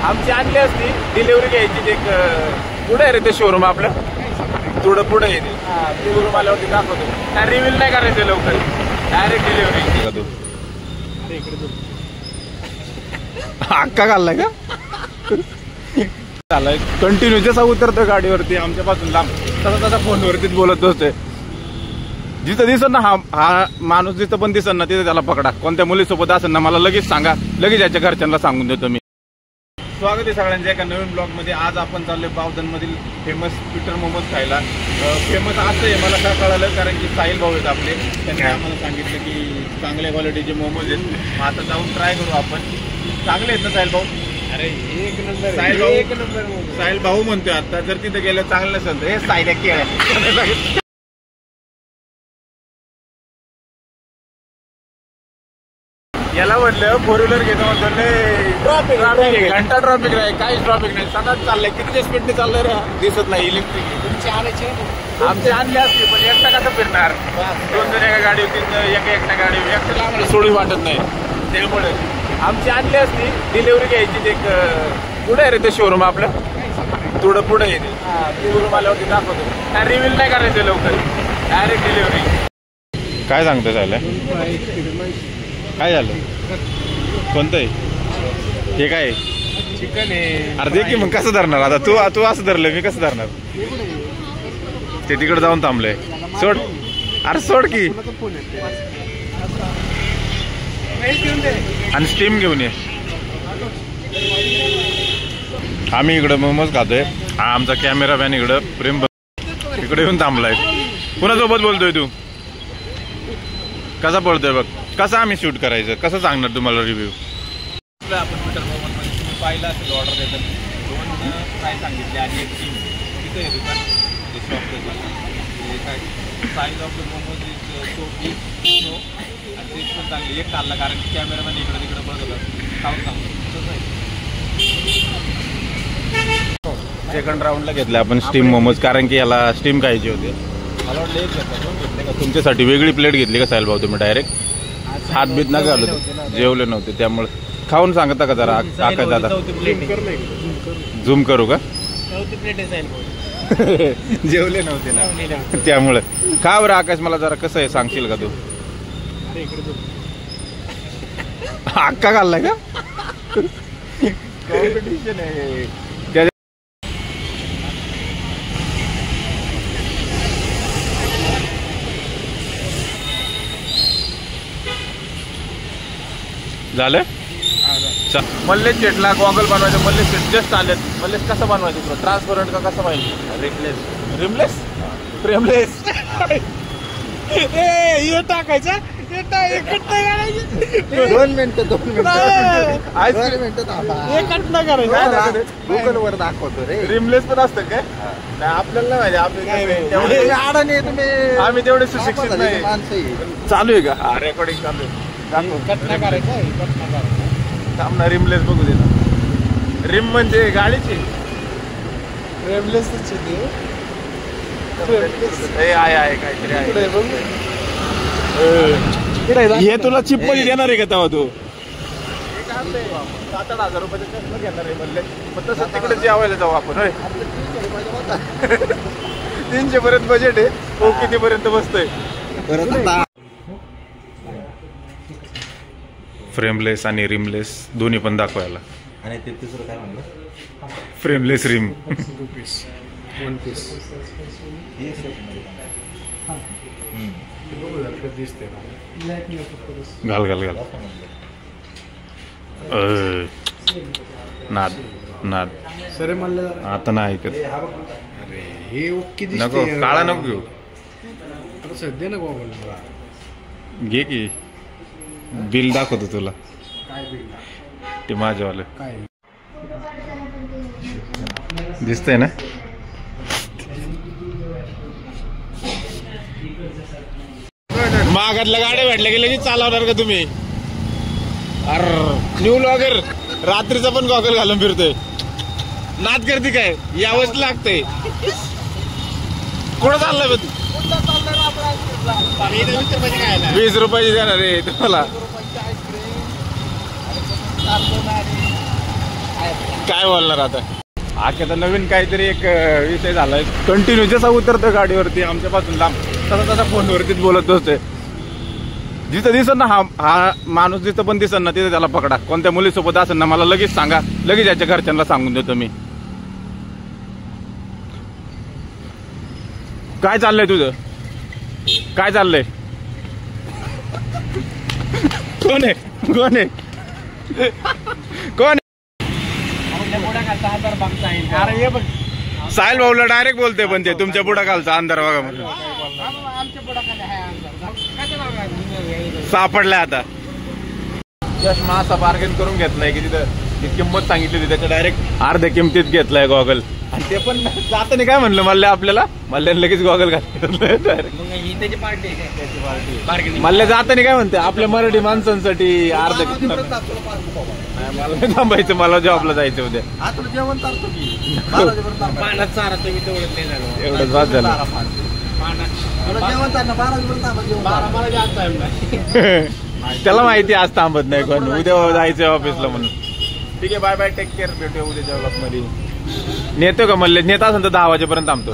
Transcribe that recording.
आमची आणली असती डिलिव्हरी घ्यायची. एक पुढे आहे रे ते शोरूम आपलं, थोडं पुढे येते शोरूम आल्यावरती दाखवतो. काय रिव्हील नाही करायचं लवकर, डायरेक्ट डिलिव्हरी. अक्का घाललाय का चालय कंटिन्यू जसा उतरतो गाडीवरती आमच्यापासून लांब तसा तसा फोनवरतीच बोलत असते. जिथं दिसत ना हा माणूस जिथं पण दिसत ना तिथे त्याला पकडा. कोणत्या मुलीसोबत असेल ना मला लगेच सांगा, लगेच याच्या घरच्यांना सांगून देतो मी. स्वागत आहे सगळ्यांच्या एका नवीन ब्लॉग मध्ये. आज आपण चाललोय बावधन मधील फेमस पीटर मोमोज खायला. फेमस असं आहे मला काय कळालं, कारण की साहिल भाऊ आहेत आपले, त्यांनी आम्हाला सांगितलं की चांगल्या क्वालिटीचे मोमोज आहेत. आता जाऊन ट्राय करू आपण. चांगले आहेत ना साहिल भाऊ? अरे एक नंबर साहिल भाऊ, एक नंबर साहिल भाऊ म्हणतोय. आता जर तिथे गेलं चांगलं नसेल तर हे साहिल केळ याला म्हटलं फोर व्हीलर घेतो ट्रॉफिक घंटा ट्रॉफिक नाही, काहीच ट्रॉफिक नाही. सतत चाललंय. किती स्पीडने चाललंय रे, दिसत नाही. इलेक्ट्रिक आमचे आणले असते पण एकटा कसं फिरणार? दोन जण एका गाडीवर, एकट्या गाडीवर एकट्याला आम्हाला सोडू वाटत नाही. त्यामुळे आमची आणली असती डिलिव्हरी घ्यायची. एक पुढे आहे रे ते शोरूम आपलं, थोडं पुढे येते शोरूम आल्यावरती दाखवतो. काय रिव्हील नाही करायचं लवकर, डायरेक्ट डिलिव्हरी. काय सांगतो झालं? काय झालं? कोणतं आहे हे? काय चिकन आहे? अरे की मग कसं धरणार आता? तू असं धरलं, मी कसं धरणार? ते तिकडे जाऊन थांबलंय. सोड, अरे सोड की. आणि स्टीम घेऊन ये. आम्ही इकडं मोमोज खातोय. हा आमचा कॅमेरामॅन इकडं प्रेम इकडे येऊन थांबलाय. कुणासोबत बोलतोय तू? कसा बोलतोय बघ. कसं आम्ही शूट करायचं, कसं सांगणार तुम्हाला रिव्ह्यू? आपण पीटर मोमोज मध्ये तुम्ही पाहिलं असेल ऑर्डर देताना 2 फ्राय सांगितले आणि 1 स्टीम. तिथे आहे दुकान, ते शॉप ते काय size of the momos is so big no. आणि टेस्ट पण चांगली. एक खाल्ला कारण की कॅमेरामॅन इकडे तिकडे बघत होता. खाऊन सांगतो. सेकंड राऊंडला घेतलं आपण स्टीम मोमोज, कारण की याला स्टीम खायची होती. मला वाटलं एक घेतला, 2 घेतले का? तुमच्यासाठी वेगळी प्लेट घेतली का साहिल भाऊ तुम्ही? डायरेक्ट हात बीत ना घालू, जेवले नव्हते त्यामुळे. खाऊन सांगता का जरा आकाश दादा? झूम करू का? जेवले नव्हते ना त्यामुळे. खा बरं आकाश, मला जरा कसं आहे सांगशील का तू? अक्का घाललाय का? कॉम्पिटिशन आहे. झालं? मल्लेश शेटला गॉगल बनवायचं. मल्लेश शेट जस्ट आलेत. मल्लेश कसं बनवायचं तुला? ट्रान्सपरंट का कसं पाहिजे? रिमलेस. रिमलेस? फ्रेमलेस? हे टाकायचं, 2 मिनिटं गुगल वर दाखवतो रे. रिमलेस पण असतं काय? नाही आपल्याला नाही माहिती. आम्ही तेवढे सुशिक्षित नाही. चालू आहे का? हा रेकॉर्डिंग चालू आहे. थांब ना, रिमलेस बघू दे ना. रिम म्हणजे गाडीची रिमलेस आहे काहीतरी आहे. हे तुला चिप मध्ये देणार आहे का तेव्हा? तू 7-8 हजार रुपयाचं कसं घेणार आहे म्हणले. पण तसं तिकडे जेवायला जाऊ आपण. 300 पर्यंत बजेट आहे. हो किती पर्यंत बसतोय? फ्रेमलेस आणि रिमलेस दोन्ही पण दाखवायला. आणि ते तिसरं काय म्हणलं? फ्रेमलेस रिम. 1 पीस घाल घाल घाल. नाद नाद सर म्हणलं आता नाही ऐकत. नको काळा नको घेऊ. सध्या नको घे की. बिल दाखवतो तुला ते माझ्यावालं. दिसतंय ना? मागातल्या गाड्या भेटल्या की लगेच चालवणार का तुम्ही? अरे न्यू ब्लॉगर रात्रीचा पण गॉगल घालून फिरतोय. नाद करते काय? यावंच लागतंय. कुठं चाललंय बघ? 20 रुपयाची देणार रे तुम्हाला. काय बोलणार आता. आता नवीन काहीतरी एक विषय झालाय. कंटिन्यू जसा उतरतो गाडीवरती आमच्यापासून लांब तसा फोनवरतीच बोलत असतोय. जिथं दिसन ना हा माणूस जिथं पण दिसन ना तिथं त्याला पकडा. कोणत्या मुलीसोबत असेल ना मला लगेच सांगा, लगेच याच्या घरच्यांना सांगून देतो मी. काय चाललंय तुझं, काय चाललंय? कोण आहे कोण आहे कोण? साहिल भाऊला डायरेक्ट बोलते पण ते तुमच्या बुडाखालचा अंधार बघा म्हणून सापडलाय. आता चष्मा असा बार्गेन करून घेतलाय की तिथं किंमत सांगितली होती त्याच्या डायरेक्ट अर्ध्या किमतीत घेतलाय गॉगल. आणि ते पण जाताना काय म्हणलं मल्ल्या आपल्याला, मल्ल्याने लगेच गॉगल घातले. मल्ल्या जाताना काय म्हणते आपल्या मराठी माणसांसाठी अर्ध्या मला नाही थांबायचं, मला जॉबला जायचं उद्या. एवढंच वाद झालं. त्याला माहिती आज थांबत नाही कोण, उद्या जायचंय ऑफिसला म्हणून. ठीक आहे, बाय बाय, टेक केअर, भेटूया उद्याच्या ब्लॉग मध्ये. नेतो का मल्ले? नेता असेल तर 10 वाजेपर्यंत थांबतो.